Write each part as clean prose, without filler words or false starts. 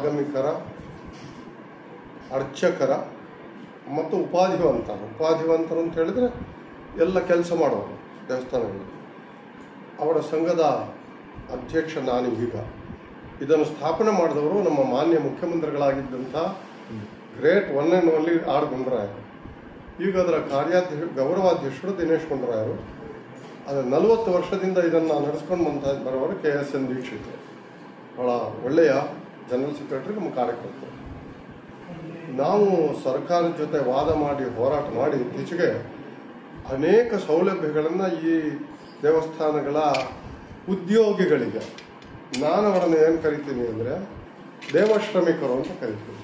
ಆಗಮಿಕರ, ಅರ್ಚಕರ ಮತ್ತು ಉಪಾಧಿವಂತರು ಅಂತ ಹೇಳಿದ್ರೆ ಎಲ್ಲ ಕೆಲಸ ಮಾಡೋರು ದೇವಸ್ಥಾನಗಳಲ್ಲಿ. ಅವರ ಸಂಘದ ಅಧ್ಯಕ್ಷ ನಾನು. ಈಗ ಇದನ್ನು ಸ್ಥಾಪನೆ ಮಾಡಿದವರು ನಮ್ಮ ಮಾನ್ಯ ಮುಖ್ಯಮಂತ್ರಿಗಳಾಗಿದ್ದಂಥ great one and only R ಗುಂಡರಾಯರು. ಈಗ ಅದರ ಗೌರವಾಧ್ಯಕ್ಷರು ದಿನೇಶ್ ಗುಂಡರಾಯರು. ಅದು 40 ವರ್ಷದಿಂದ ಇದನ್ನು ನಡೆಸ್ಕೊಂಡು ಬರೋರು KSN ದೀಕ್ಷಿತ್, ಭಾಳ ಒಳ್ಳೆಯ ಜನರಲ್ ಸೆಕ್ರೆಟರಿ, ನಮ್ಮ ಕಾರ್ಯಕರ್ತರು. ನಾವು ಸರ್ಕಾರದ ಜೊತೆ ವಾದ ಮಾಡಿ ಹೋರಾಟ ಮಾಡಿ ಇತ್ತೀಚೆಗೆ ಅನೇಕ ಸೌಲಭ್ಯಗಳನ್ನು ಈ ದೇವಸ್ಥಾನಗಳ ಉದ್ಯೋಗಿಗಳಿಗೆ, ನಾನು ಅವರನ್ನು ಏನು ಕರಿತೀನಿ ಅಂದರೆ ದೇವಶ್ರಮಿಕರು ಅಂತ ಕರಿತೀನಿ,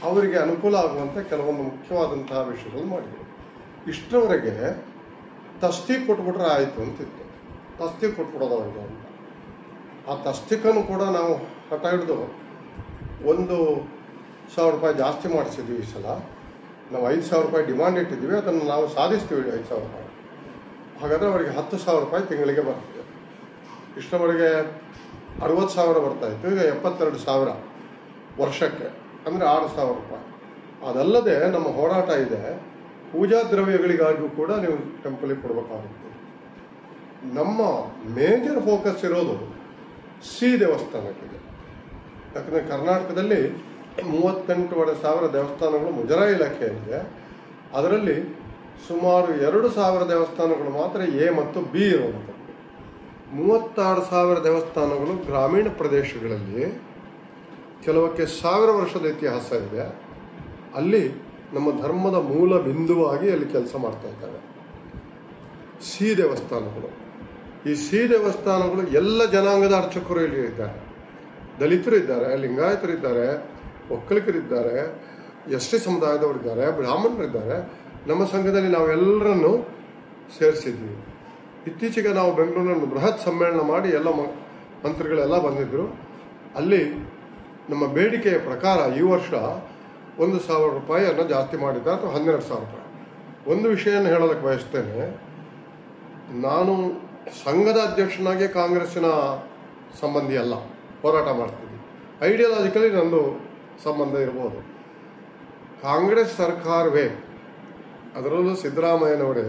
ಅವರಿಗೆ ಅನುಕೂಲ ಆಗುವಂಥ ಕೆಲವೊಂದು ಮುಖ್ಯವಾದಂತಹ ವಿಷಯಗಳು ಮಾಡಿದ್ರು. ಇಷ್ಟರವರೆಗೆ ತಸ್ತಿ ಕೊಟ್ಬಿಟ್ರೆ ಆಯಿತು ಅಂತಿತ್ತು. ತಸ್ತಿ ಕೊಟ್ಬಿಡೋದು ಅವ್ರಿಗೆ ಅಂತ. ಆ ತಸ್ತಿಕನ್ನು ಕೂಡ ನಾವು ಹಠ ಹಿಡಿದು 1,000 ರೂಪಾಯಿ ಜಾಸ್ತಿ ಮಾಡಿಸಿದ್ವಿ. ಈ ಸಲ ನಾವು 5,000 ರೂಪಾಯಿ ಡಿಮಾಂಡ್ ಇಟ್ಟಿದ್ದೀವಿ, ಅದನ್ನು ನಾವು ಸಾಧಿಸ್ತೀವಿ 5,000 ರೂಪಾಯಿ. ಹಾಗಾದರೆ ಅವರಿಗೆ 10,000 ರೂಪಾಯಿ ತಿಂಗಳಿಗೆ ಬರ್ತದೆ. ಇಷ್ಟರವರೆಗೆ 60,000 ಬರ್ತಾಯಿತ್ತು, ಈಗ 72,000 ವರ್ಷಕ್ಕೆ, ಅಂದರೆ 6,000 ರೂಪಾಯಿ. ಅದಲ್ಲದೆ ನಮ್ಮ ಹೋರಾಟ ಇದೆ, ಪೂಜಾ ದ್ರವ್ಯಗಳಿಗಾಗಿಯೂ ಕೂಡ ನೀವು ಟೆಂಪಲಿಗೆ ಕೊಡಬೇಕಾಗುತ್ತೆ. ನಮ್ಮ ಮೇಜರ್ ಫೋಕಸ್ ಇರೋದು ಸಿ ದೇವಸ್ಥಾನಕ್ಕಿದೆ. ಯಾಕಂದರೆ ಕರ್ನಾಟಕದಲ್ಲಿ 38,000 ದೇವಸ್ಥಾನಗಳು ಮುಜರಾಯಿ ಇಲಾಖೆಯಲ್ಲಿದೆ. ಅದರಲ್ಲಿ ಸುಮಾರು 2,000 ದೇವಸ್ಥಾನಗಳು ಮಾತ್ರ ಎ ಮತ್ತು ಬಿ ಇರುವಂಥದ್ದು. 36,000 ದೇವಸ್ಥಾನಗಳು ಗ್ರಾಮೀಣ ಪ್ರದೇಶಗಳಲ್ಲಿ, ಕೆಲವಕ್ಕೆ 1,000 ವರ್ಷದ ಇತಿಹಾಸ ಇದೆ. ಅಲ್ಲಿ ನಮ್ಮ ಧರ್ಮದ ಮೂಲ ಬಿಂದುವಾಗಿ ಅಲ್ಲಿ ಕೆಲಸ ಮಾಡ್ತಾ ಇದ್ದಾರೆ ಸಿ ದೇವಸ್ಥಾನಗಳು. ಈ ಸಿ ದೇವಸ್ಥಾನಗಳು ಎಲ್ಲ ಜನಾಂಗದ ಅರ್ಚಕರು ಇಲ್ಲಿ ಇದ್ದಾರೆ. ದಲಿತರು ಇದ್ದಾರೆ, ಲಿಂಗಾಯತರಿದ್ದಾರೆ, ಒಕ್ಕಲಿಗರಿದ್ದಾರೆ, ಎಸ್ ಟಿ ಸಮುದಾಯದವರಿದ್ದಾರೆ, ಬ್ರಾಹ್ಮಣರಿದ್ದಾರೆ. ನಮ್ಮ ಸಂಘದಲ್ಲಿ ನಾವೆಲ್ಲರನ್ನು ಸೇರಿಸಿದ್ವಿ. ಇತ್ತೀಚೆಗೆ ನಾವು ಬೆಂಗಳೂರಿನಲ್ಲಿ ಬೃಹತ್ ಸಮ್ಮೇಳನ ಮಾಡಿ ಎಲ್ಲ ಮಂತ್ರಿಗಳೆಲ್ಲ ಬಂದಿದ್ದರು. ಅಲ್ಲಿ ನಮ್ಮ ಬೇಡಿಕೆಯ ಪ್ರಕಾರ ಈ ವರ್ಷ 1,000 ರೂಪಾಯಿಯನ್ನು ಜಾಸ್ತಿ ಮಾಡಿದ್ದಾರೆ, ಅಥವಾ 12,000 ರೂಪಾಯಿ. ಒಂದು ವಿಷಯವನ್ನು ಹೇಳೋದಕ್ಕೆ ಬಯಸ್ತೇನೆ. ನಾನು ಸಂಘದ ಅಧ್ಯಕ್ಷನಾಗಿ ಕಾಂಗ್ರೆಸ್ಸಿನ ಸಂಬಂಧಿ ಅಲ್ಲ, ಹೋರಾಟ ಮಾಡ್ತೀನಿ. ಐಡಿಯಾಲಜಿಕಲಿ ನಂದು ಸಂಬಂಧ ಇರ್ಬೋದು. ಕಾಂಗ್ರೆಸ್ ಸರ್ಕಾರವೇ, ಅದರಲ್ಲೂ ಸಿದ್ದರಾಮಯ್ಯನವರೇ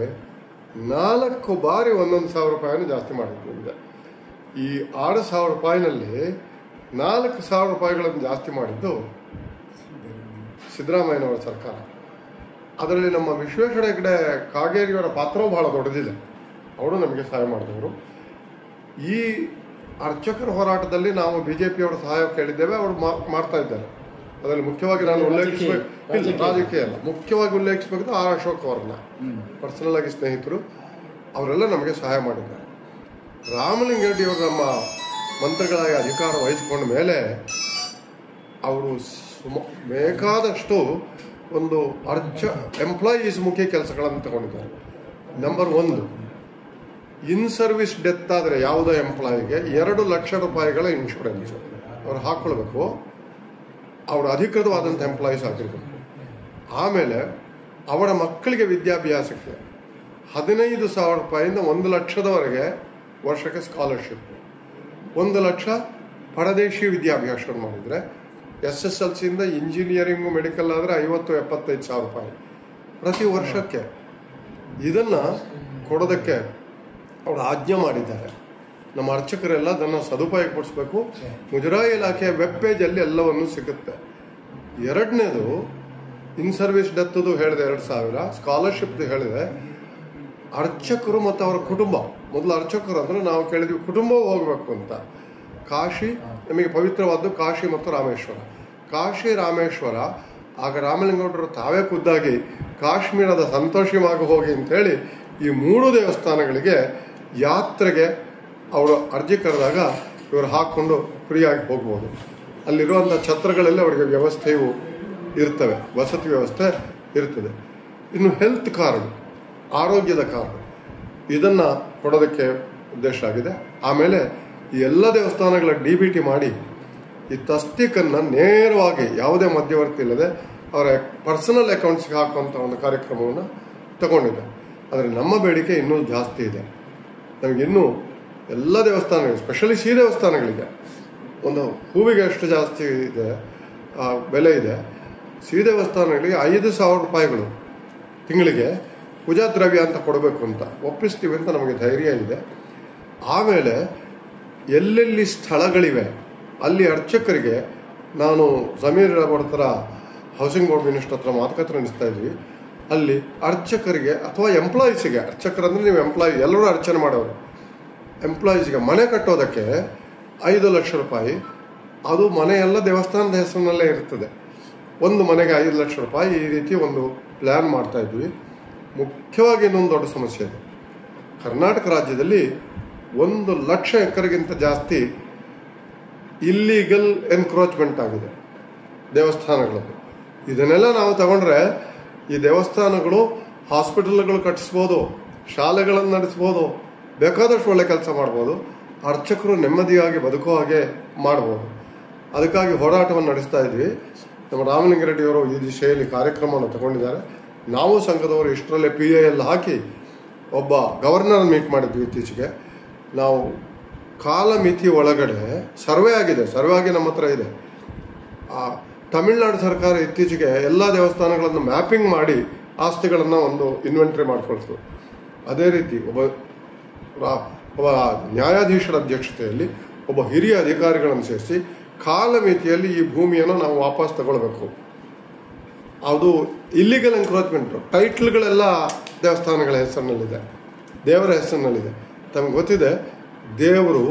4 ಬಾರಿ 1,000 ರೂಪಾಯಿಯನ್ನು ಜಾಸ್ತಿ ಮಾಡಿದ್ರಿಂದ ಈ 6,000 ರೂಪಾಯಿನಲ್ಲಿ 4,000 ರೂಪಾಯಿಗಳನ್ನು ಜಾಸ್ತಿ ಮಾಡಿದ್ದು ಸಿದ್ದರಾಮಯ್ಯನವರ ಸರ್ಕಾರ. ಅದರಲ್ಲಿ ನಮ್ಮ ವಿಶ್ವೇಶ್ವರ ಹೆಗಡೆ ಕಾಗೇರಿಯವರ ಪಾತ್ರವೂ ಬಹಳ ದೊಡ್ಡದಿದೆ. ಅವರು ನಮಗೆ ಸಹಾಯ ಮಾಡಿದವರು. ಈ ಅರ್ಚಕರ ಹೋರಾಟದಲ್ಲಿ ನಾವು BJPಯವರ ಸಹಾಯ ಕೇಳಿದ್ದೇವೆ, ಅವರು ಮಾಡ್ತಾ ಇದ್ದಾರೆ. ಅದರಲ್ಲಿ ಮುಖ್ಯವಾಗಿ ನಾನು ರಾಜಕೀಯ ಅಲ್ಲ, ಮುಖ್ಯವಾಗಿ ಉಲ್ಲೇಖಿಸಬೇಕು ಆರ್ ಅಶೋಕ್ ಅವ್ರನ್ನ, ಪರ್ಸನಲ್ ಆಗಿ ಸ್ನೇಹಿತರು, ಅವರೆಲ್ಲ ನಮಗೆ ಸಹಾಯ ಮಾಡಿದ್ದಾರೆ. ರಾಮಲಿಂಗಾರೆಡ್ಡಿಯವರು ನಮ್ಮ ಮಂತ್ರಿಗಳಾಗಿ ಅಧಿಕಾರ ವಹಿಸಿಕೊಂಡ ಮೇಲೆ ಅವರು ಬೇಕಾದಷ್ಟು ಒಂದು ಎಂಪ್ಲಾಯೀಸ್ ಮುಖ್ಯ ಕೆಲಸಗಳನ್ನು ತಗೊಂಡಿದ್ದಾರೆ. ನಂಬರ್ 1, ಇನ್ ಸರ್ವಿಸ್ ಡೆತ್ ಆದರೆ ಯಾವುದೋ ಎಂಪ್ಲಾಯಿಗೆ 2 ಲಕ್ಷ ರೂಪಾಯಿಗಳ ಇನ್ಶೂರೆನ್ಸ್ ಅವ್ರು ಹಾಕ್ಕೊಳ್ಬೇಕು. ಅವರು ಅಧಿಕೃತವಾದಂಥ ಎಂಪ್ಲಾಯೀಸ್ ಆಗಿರ್ಬೇಕು. ಆಮೇಲೆ ಅವರ ಮಕ್ಕಳಿಗೆ ವಿದ್ಯಾಭ್ಯಾಸಕ್ಕೆ 15,000 ರೂಪಾಯಿಂದ 1 ಲಕ್ಷದವರೆಗೆ ವರ್ಷಕ್ಕೆ ಸ್ಕಾಲರ್ಶಿಪ್. 1 ಲಕ್ಷ ಪರದೇಶಿ ವಿದ್ಯಾಭ್ಯಾಸ ಮಾಡಿದರೆ, SSLCಯಿಂದ ಇಂಜಿನಿಯರಿಂಗು ಮೆಡಿಕಲ್ ಆದರೆ 50-75,000 ರೂಪಾಯಿ ಪ್ರತಿ ವರ್ಷಕ್ಕೆ. ಇದನ್ನು ಕೊಡೋದಕ್ಕೆ ಅವರು ಆಜ್ಞೆ ಮಾಡಿದ್ದಾರೆ. ನಮ್ಮ ಅರ್ಚಕರೆಲ್ಲ ಅದನ್ನು ಸದುಪಯೋಗಪಡಿಸ್ಬೇಕು. ಮುಜರಾಯಿ ಇಲಾಖೆಯ ವೆಬ್ ಪೇಜಲ್ಲಿ ಎಲ್ಲವನ್ನೂ ಸಿಗುತ್ತೆ. 2ನೇದು, ಇನ್ ಸರ್ವಿಸ್ ಡೆತ್ತದು ಹೇಳಿದೆ 2,000, ಸ್ಕಾಲರ್ಶಿಪ್ದು ಹೇಳಿದೆ. ಅರ್ಚಕರು ಮತ್ತು ಅವರ ಕುಟುಂಬ, ಮೊದಲು ಅರ್ಚಕರು ಅಂದರೆ ನಾವು ಕೇಳಿದ್ವಿ ಕುಟುಂಬವೂ ಹೋಗಬೇಕು ಅಂತ. ಕಾಶಿ ನಮಗೆ ಪವಿತ್ರವಾದ್ದು ಕಾಶಿ ಮತ್ತು ರಾಮೇಶ್ವರ. ಕಾಶಿ ರಾಮೇಶ್ವರ, ಆಗ ರಾಮಲಿಂಗೇಗೌಡರು ತಾವೇ ಖುದ್ದಾಗಿ ಕಾಶ್ಮೀರದ ಸಂತೋಷಿಮಾಗಿ ಹೋಗಿ ಅಂತೇಳಿ ಈ 3 ದೇವಸ್ಥಾನಗಳಿಗೆ ಯಾತ್ರೆಗೆ ಅವರು ಅರ್ಜಿ ಕರೆದಾಗ ಇವರು ಹಾಕ್ಕೊಂಡು ಫ್ರೀಯಾಗಿ ಹೋಗ್ಬೋದು. ಅಲ್ಲಿರುವಂಥ ಛತ್ರಗಳಲ್ಲಿ ಅವರಿಗೆ ವ್ಯವಸ್ಥೆಯು ಇರ್ತವೆ, ವಸತಿ ವ್ಯವಸ್ಥೆ ಇರ್ತದೆ. ಇನ್ನು ಹೆಲ್ತ್ ಕಾರ್ಡ್, ಆರೋಗ್ಯದ ಕಾರ್ಡ್, ಇದನ್ನು ಕೊಡೋದಕ್ಕೆ ಉದ್ದೇಶ ಆಗಿದೆ. ಆಮೇಲೆ ಈ ಎಲ್ಲ ದೇವಸ್ಥಾನಗಳ DBT ಮಾಡಿ ಈ ತಸ್ತಿಕನ್ನು ನೇರವಾಗಿ ಯಾವುದೇ ಮಧ್ಯವರ್ತಿ ಇಲ್ಲದೆ ಅವರ ಪರ್ಸನಲ್ ಅಕೌಂಟ್ಸ್ಗೆ ಹಾಕುವಂಥ ಒಂದು ಕಾರ್ಯಕ್ರಮವನ್ನು ತಗೊಂಡಿದೆ. ಆದರೆ ನಮ್ಮ ಬೇಡಿಕೆ ಇನ್ನೂ ಜಾಸ್ತಿ ಇದೆ. ನಮಗಿನ್ನೂ ಎಲ್ಲ ದೇವಸ್ಥಾನಗಳು, ಸ್ಪೆಷಲಿ ಶ್ರೀ ದೇವಸ್ಥಾನಗಳಿಗೆ ಒಂದು ಹೂವಿಗೆ ಎಷ್ಟು ಜಾಸ್ತಿ ಇದೆ ಬೆಲೆ ಇದೆ. ಶ್ರೀ ದೇವಸ್ಥಾನಗಳಿಗೆ 5,000 ರೂಪಾಯಿಗಳು ತಿಂಗಳಿಗೆ ಪೂಜಾ ದ್ರವ್ಯ ಅಂತ ಕೊಡಬೇಕು ಅಂತ ಒಪ್ಪಿಸ್ತೀವಿ ಅಂತ ನಮಗೆ ಧೈರ್ಯ ಇದೆ. ಆಮೇಲೆ ಎಲ್ಲೆಲ್ಲಿ ಸ್ಥಳಗಳಿವೆ ಅಲ್ಲಿ ಅರ್ಚಕರಿಗೆ ನಾನು ಜಮೀರ್ ಅವರ ಹೌಸಿಂಗ್ ಬೋರ್ಡ್ ಮಿನಿಸ್ಟರ್ ಹತ್ರ ಮಾತುಕತೆ ನಡೆಸ್ತಾ ಇದ್ವಿ. ಅಲ್ಲಿ ಅರ್ಚಕರಿಗೆ ಅಥವಾ ಎಂಪ್ಲಾಯೀಸಿಗೆ, ಅರ್ಚಕರಂದ್ರೆ ನೀವು ಎಂಪ್ಲಾಯಿ ಎಲ್ಲರೂ ಅರ್ಚನೆ ಮಾಡೋರು, ಎಂಪ್ಲಾಯೀಸ್ಗೆ ಮನೆ ಕಟ್ಟೋದಕ್ಕೆ 5 ಲಕ್ಷ ರೂಪಾಯಿ, ಅದು ಮನೆಯೆಲ್ಲ ದೇವಸ್ಥಾನದ ಹೆಸರಿನಲ್ಲೇ ಇರ್ತದೆ. ಒಂದು ಮನೆಗೆ 5 ಲಕ್ಷ ರೂಪಾಯಿ, ಈ ರೀತಿ ಒಂದು ಪ್ಲ್ಯಾನ್ ಮಾಡ್ತಾ ಇದ್ವಿ. ಮುಖ್ಯವಾಗಿ ಇನ್ನೊಂದು ದೊಡ್ಡ ಸಮಸ್ಯೆ ಇದೆ. ಕರ್ನಾಟಕ ರಾಜ್ಯದಲ್ಲಿ 1 ಲಕ್ಷ ಎಕರೆಗಿಂತ ಜಾಸ್ತಿ ಇಲ್ಲೀಗಲ್ ಎನ್ಕ್ರೋಚ್ಮೆಂಟ್ ಆಗಿದೆ ದೇವಸ್ಥಾನಗಳದ್ದು. ಇದನ್ನೆಲ್ಲ ನಾವು ತಗೊಂಡ್ರೆ ಈ ದೇವಸ್ಥಾನಗಳು ಹಾಸ್ಪಿಟಲ್ಗಳು ಕಟ್ಟಿಸ್ಬೋದು, ಶಾಲೆಗಳನ್ನು ನಡೆಸ್ಬೋದು, ಬೇಕಾದಷ್ಟು ಒಳ್ಳೆ ಕೆಲಸ ಮಾಡ್ಬೋದು, ಅರ್ಚಕರು ನೆಮ್ಮದಿಯಾಗಿ ಬದುಕೋ ಹಾಗೆ ಮಾಡ್ಬೋದು. ಅದಕ್ಕಾಗಿ ಹೋರಾಟವನ್ನು ನಡೆಸ್ತಾ ಇದ್ವಿ. ನಮ್ಮ ರಾಮಲಿಂಗಾರೆಡ್ಡಿಯವರು ಈ ದಿಶೆಯಲ್ಲಿ ಕಾರ್ಯಕ್ರಮವನ್ನು ತಗೊಂಡಿದ್ದಾರೆ. ನಾವು ಸಂಘದವರು ಇಷ್ಟರಲ್ಲೇ PIL ಹಾಕಿ ಒಬ್ಬ ಗವರ್ನರ್ ಮೀಟ್ ಮಾಡಿದ್ವಿ ಇತ್ತೀಚೆಗೆ. ನಾವು ಕಾಲಮಿತಿ ಒಳಗಡೆ ಸರ್ವೆ ಆಗಿದೆ, ಸರ್ವೆ ಆಗಿ ನಮ್ಮ ಹತ್ರ ಇದೆ. ತಮಿಳುನಾಡು ಸರ್ಕಾರ ಇತ್ತೀಚೆಗೆ ಎಲ್ಲ ದೇವಸ್ಥಾನಗಳನ್ನು ಮ್ಯಾಪಿಂಗ್ ಮಾಡಿ ಆಸ್ತಿಗಳನ್ನು ಒಂದು ಇನ್ವೆಂಟ್ರಿ ಮಾಡ್ಕೊಳ್ತು. ಅದೇ ರೀತಿ ಒಬ್ಬ ನ್ಯಾಯಾಧೀಶರ ಅಧ್ಯಕ್ಷತೆಯಲ್ಲಿ ಒಬ್ಬ ಹಿರಿಯ ಅಧಿಕಾರಿಗಳನ್ನು ಸೇರಿಸಿ ಕಾಲಮಿತಿಯಲ್ಲಿ ಈ ಭೂಮಿಯನ್ನು ನಾವು ವಾಪಸ್ ತಗೊಳ್ಬೇಕು. ಅದು ಇಲ್ಲಿಗಲ್ ಎನ್ಕ್ರೋಚ್ಮೆಂಟ್, ಟೈಟ್ಲ್ಗಳೆಲ್ಲ ದೇವಸ್ಥಾನಗಳ ಹೆಸರಿನಲ್ಲಿದೆ, ದೇವರ ಹೆಸರಿನಲ್ಲಿದೆ. ತಮಗೆ ಗೊತ್ತಿದೆ, ದೇವರು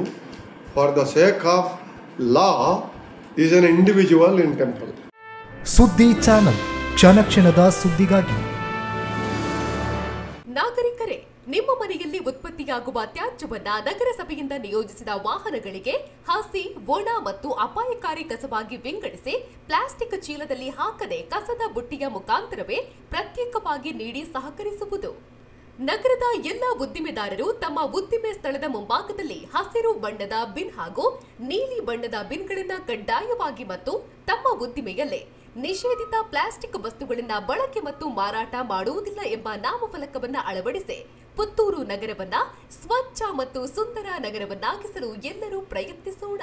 for the sake of law is an individual in temple. ಸುದ್ದಿ ಚಾನಲ್, ಕ್ಷಣ ಕ್ಷಣದ ಸುದ್ದಿಗಾಗಿ. ನಾಗರಿಕರೇ, ನಿಮ್ಮ ಮನೆಯಲ್ಲಿ ಉತ್ಪತ್ತಿಯಾಗುವ ತ್ಯಾಜ್ಯವನ್ನ ನಗರಸಭೆಯಿಂದ ನಿಯೋಜಿಸಿದ ವಾಹನಗಳಿಗೆ ಹಸಿ, ಒಣ ಮತ್ತು ಅಪಾಯಕಾರಿ ಕಸವಾಗಿ ವಿಂಗಡಿಸಿ ಪ್ಲಾಸ್ಟಿಕ್ ಚೀಲದಲ್ಲಿ ಹಾಕದೆ ಕಸದ ಬುಟ್ಟಿಯ ಮುಖಾಂತರವೇ ಪ್ರತ್ಯೇಕವಾಗಿ ನೀಡಿ ಸಹಕರಿಸುವುದು. ನಗರದ ಎಲ್ಲ ಉದ್ದಿಮೆದಾರರು ತಮ್ಮ ಉದ್ದಿಮೆ ಸ್ಥಳದ ಮುಂಭಾಗದಲ್ಲಿ ಹಸಿರು ಬಣ್ಣದ ಬಿನ್ ಹಾಗೂ ನೀಲಿ ಬಣ್ಣದ ಬಿನ್ಗಳನ್ನ ಕಡ್ಡಾಯವಾಗಿ ಮತ್ತು ತಮ್ಮ ಉದ್ದಿಮೆಯಲ್ಲೇ ನಿಷೇಧಿತ ಪ್ಲಾಸ್ಟಿಕ್ ವಸ್ತುಗಳನ್ನ ಬಳಕೆ ಮತ್ತು ಮಾರಾಟ ಮಾಡುವುದಿಲ್ಲ ಎಂಬ ನಾಮಫಲಕವನ್ನ ಅಳವಡಿಸಿ ಪುತ್ತೂರು ನಗರವನ್ನ ಸ್ವಚ್ಛ ಮತ್ತು ಸುಂದರ ನಗರವನ್ನಾಗಿಸಲು ಎಲ್ಲರೂ ಪ್ರಯತ್ನಿಸೋಣ.